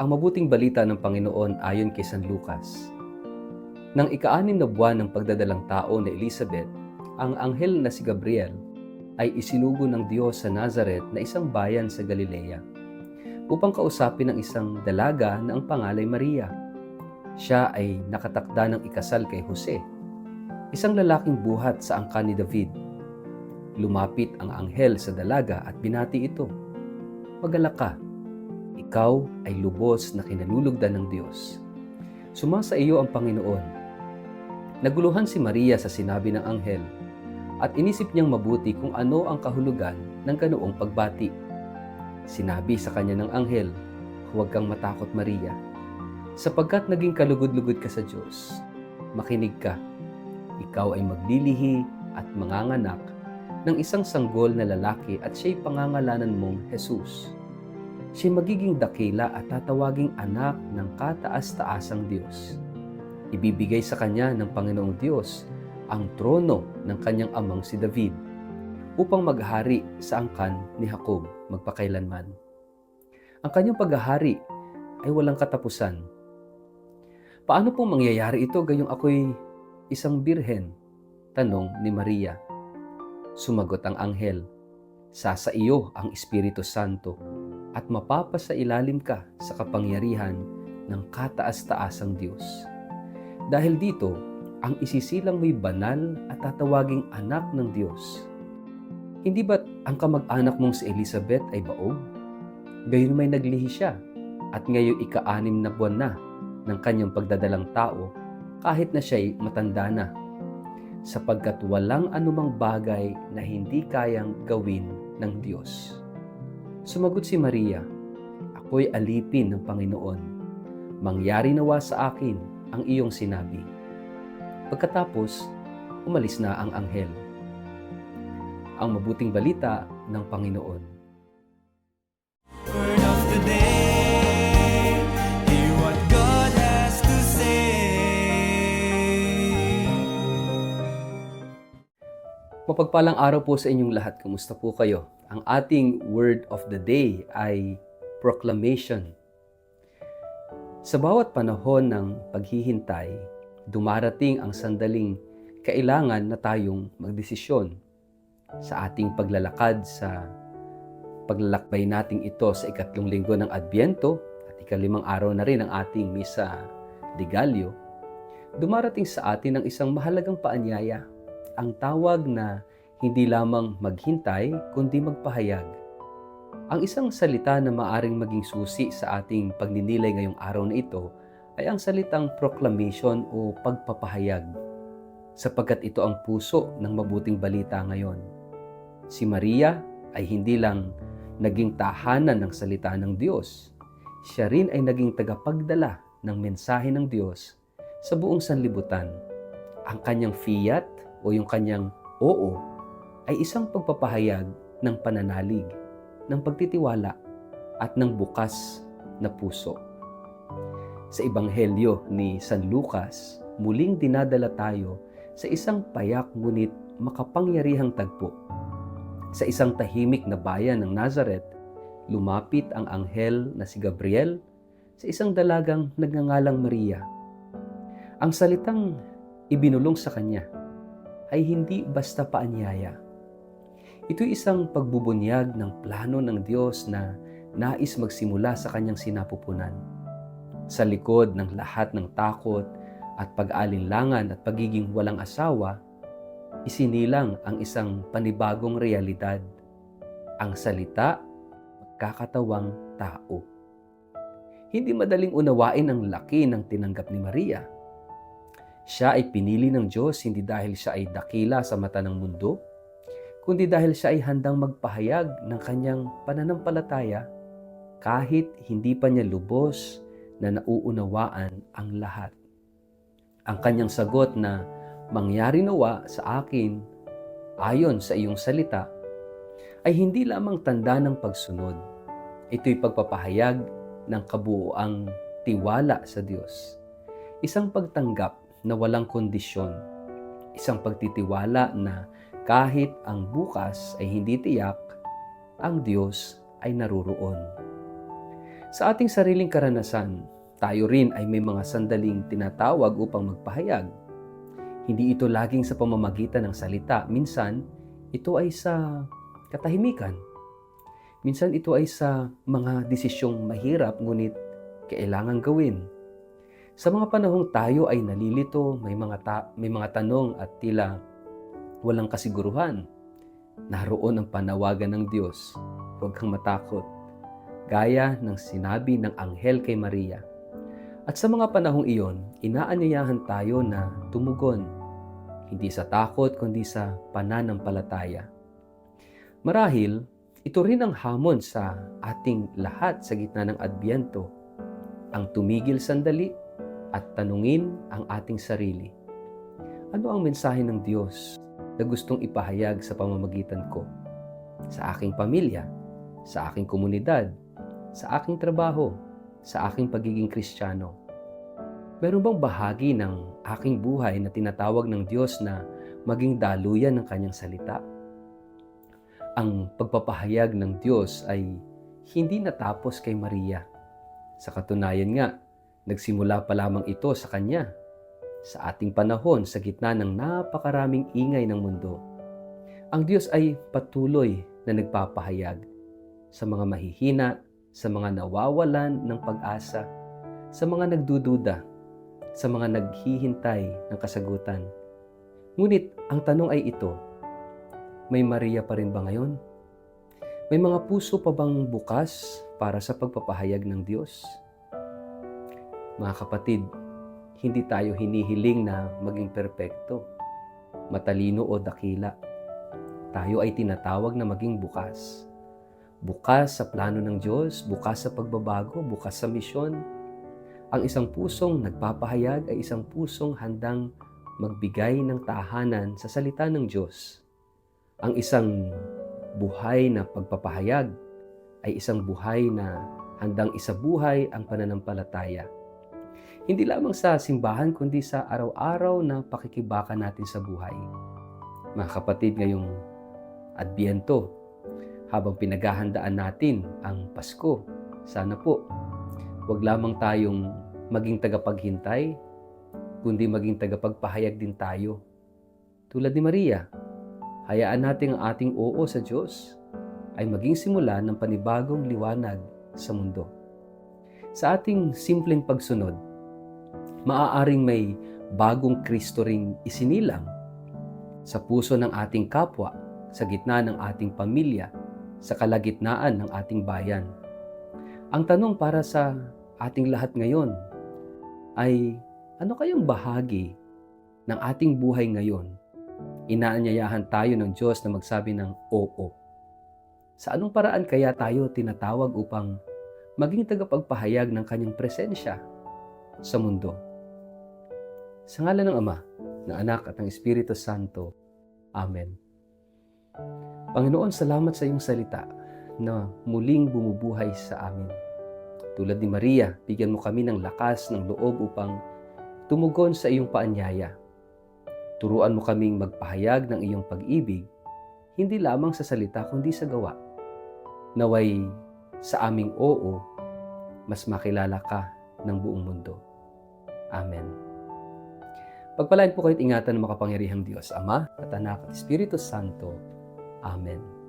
Ang mabuting balita ng Panginoon ayon kay San Lucas. Nang ika-6 na buwan ng pagdadalang tao ni Elizabeth, ang anghel na si Gabriel ay isinugo ng Diyos sa Nazareth na isang bayan sa Galilea upang kausapin ang isang dalaga na ang pangalay Maria. Siya ay nakatakda ng ikasal kay Jose, isang lalaking buhat sa angkan ni David. Lumapit ang anghel sa dalaga at binati ito, "Magalak ka, ikaw ay lubos na kinalulugdan ng Diyos. Sumasa iyo ang Panginoon." Naguluhan si Maria sa sinabi ng anghel at inisip niyang mabuti kung ano ang kahulugan ng ganoong pagbati. Sinabi sa kanya ng anghel, "Huwag kang matakot, Maria, sapagkat naging kalugod-lugod ka sa Diyos. Makinig ka, ikaw ay maglilihi at manganganak ng isang sanggol na lalaki at siya'y pangangalanan mong Jesus. Siya'y magiging dakila at tatawaging anak ng kataas-taasang Diyos. Ibibigay sa kanya ng Panginoong Diyos ang trono ng kanyang amang si David upang maghari sa angkan ni Jacob magpakailanman. Ang kanyang paghahari ay walang katapusan." "Paano pong mangyayari ito gayong ako'y isang birhen?" tanong ni Maria. Sumagot ang anghel, "Sasa iyo ang Espiritu Santo at mapapasailalim ka sa kapangyarihan ng kataas-taasang Diyos. Dahil dito, ang isisilang mo'y banal at tatawaging anak ng Diyos. Hindi ba't ang kamag-anak mong si Elizabeth ay baog? Gayon may naglihi siya at ngayon ika-6 na buwan na ng kanyang pagdadalang tao kahit na siya'y matanda na, sapagkat walang anumang bagay na hindi kayang gawin ng Diyos." Sumagot si Maria, "Ako'y alipin ng Panginoon. Mangyari nawa sa akin ang iyong sinabi." Pagkatapos, umalis na ang anghel. Ang mabuting balita ng Panginoon. Word of the day, hear what God has to say. Mapagpalang araw po sa inyong lahat. Kamusta po kayo? Ang ating word of the day ay proclamation. Sa bawat panahon ng paghihintay, dumarating ang sandaling kailangan na tayong magdesisyon. Sa ating paglalakad sa paglalakbay nating ito sa 3 linggo ng Adbyento at 5 araw na rin ang ating Misa de Gallo, dumarating sa atin ang isang mahalagang paanyaya, ang tawag na hindi lamang maghintay kundi magpahayag. Ang isang salita na maaring maging susi sa ating pagninilay ngayong araw na ito ay ang salitang proclamation o pagpapahayag, sapagkat ito ang puso ng mabuting balita ngayon. Si Maria ay hindi lang naging tahanan ng salita ng Diyos, siya rin ay naging tagapagdala ng mensahe ng Diyos sa buong sanlibutan. Ang kanyang fiat o yung kanyang oo ay isang pagpapahayag ng pananalig, ng pagtitiwala at ng bukas na puso. Sa Ebanghelyo ni San Lucas, muling dinadala tayo sa isang payak ngunit makapangyarihang tagpo. Sa isang tahimik na bayan ng Nazareth, lumapit ang anghel na si Gabriel sa isang dalagang nagngangalang Maria. Ang salitang ibinulong sa kanya ay hindi basta paanyaya. Ito'y isang pagbubunyag ng plano ng Diyos na nais magsimula sa kanyang sinapupunan. Sa likod ng lahat ng takot at pag-alinlangan at pagiging walang asawa, isinilang ang isang panibagong realidad, ang salita magkakatawang tao. Hindi madaling unawain ang laki ng tinanggap ni Maria. Siya ay pinili ng Diyos hindi dahil siya ay dakila sa mata ng mundo, kundi dahil siya ay handang magpahayag ng kanyang pananampalataya kahit hindi pa niya lubos na nauunawaan ang lahat. Ang kanyang sagot na, "Mangyari nawa sa akin ayon sa iyong salita," ay hindi lamang tanda ng pagsunod. Ito'y pagpapahayag ng kabuuang tiwala sa Diyos. Isang pagtanggap na walang kondisyon. Isang pagtitiwala na kahit ang bukas ay hindi tiyak, ang Diyos ay naruroon. Sa ating sariling karanasan, tayo rin ay may mga sandaling tinatawag upang magpahayag. Hindi ito laging sa pamamagitan ng salita. Minsan, ito ay sa katahimikan. Minsan ito ay sa mga desisyong mahirap ngunit kailangang gawin. Sa mga panahong tayo ay nalilito, may mga tanong at tila walang kasiguruhan, naroon ang panawagan ng Diyos. Huwag kang matakot. Gaya ng sinabi ng anghel kay Maria. At sa mga panahong iyon, inaanyayahan tayo na tumugon, hindi sa takot kundi sa pananampalataya. Marahil, ito rin ang hamon sa ating lahat sa gitna ng Adbyento, ang tumigil sandali at tanungin ang ating sarili. Ano ang mensahe ng Diyos na gustong ipahayag sa pamamagitan ko? Sa aking pamilya, sa aking komunidad, sa aking trabaho, sa aking pagiging Kristiyano. Meron bang bahagi ng aking buhay na tinatawag ng Diyos na maging daluyan ng kanyang salita? Ang pagpapahayag ng Diyos ay hindi natapos kay Maria. Sa katunayan nga, nagsimula pa lamang ito sa kanya. Sa ating panahon, sa gitna ng napakaraming ingay ng mundo, ang Diyos ay patuloy na nagpapahayag sa mga mahihina, sa mga nawawalan ng pag-asa, sa mga nagdududa, sa mga naghihintay ng kasagutan. Ngunit ang tanong ay ito, may Maria pa rin ba ngayon? May mga puso pa bang bukas para sa pagpapahayag ng Diyos? Mga kapatid, hindi tayo hinihiling na maging perpekto, matalino o dakila. Tayo ay tinatawag na maging bukas. Bukas sa plano ng Diyos, bukas sa pagbabago, bukas sa misyon. Ang isang pusong nagpapahayag ay isang pusong handang magbigay ng tahanan sa salita ng Diyos. Ang isang buhay na pagpapahayag ay isang buhay na handang isabuhay ang pananampalataya. Hindi lamang sa simbahan kundi sa araw-araw na pakikibaka natin sa buhay. Mga kapatid, ngayong Adbyento, habang pinaghahandaan natin ang Pasko, sana po, huwag lamang tayong maging tagapaghintay, kundi maging tagapagpahayag din tayo. Tulad ni Maria, hayaan natin ang ating oo sa Diyos ay maging simula ng panibagong liwanag sa mundo. Sa ating simpleng pagsunod, maaaring may bagong Kristo ring isinilang sa puso ng ating kapwa, sa gitna ng ating pamilya, sa kalagitnaan ng ating bayan. Ang tanong para sa ating lahat ngayon ay, ano kayang bahagi ng ating buhay ngayon? Inaanyayahan tayo ng Diyos na magsabi ng oo. Sa anong paraan kaya tayo tinatawag upang maging tagapagpahayag ng kanyang presensya sa mundo? Sa ngalan ng Ama, ng Anak at ng Espiritu Santo. Amen. Panginoon, salamat sa iyong salita na muling bumubuhay sa amin. Tulad ni Maria, bigyan mo kami ng lakas ng loob upang tumugon sa iyong paanyaya. Turuan mo kaming magpahayag ng iyong pag-ibig, hindi lamang sa salita kundi sa gawa. Naway sa aming oo, mas makilala ka ng buong mundo. Amen. Pagpalain po kayo't ingatan ng makapangyarihang Diyos, Ama at Anak at Espiritu Santo. Amen.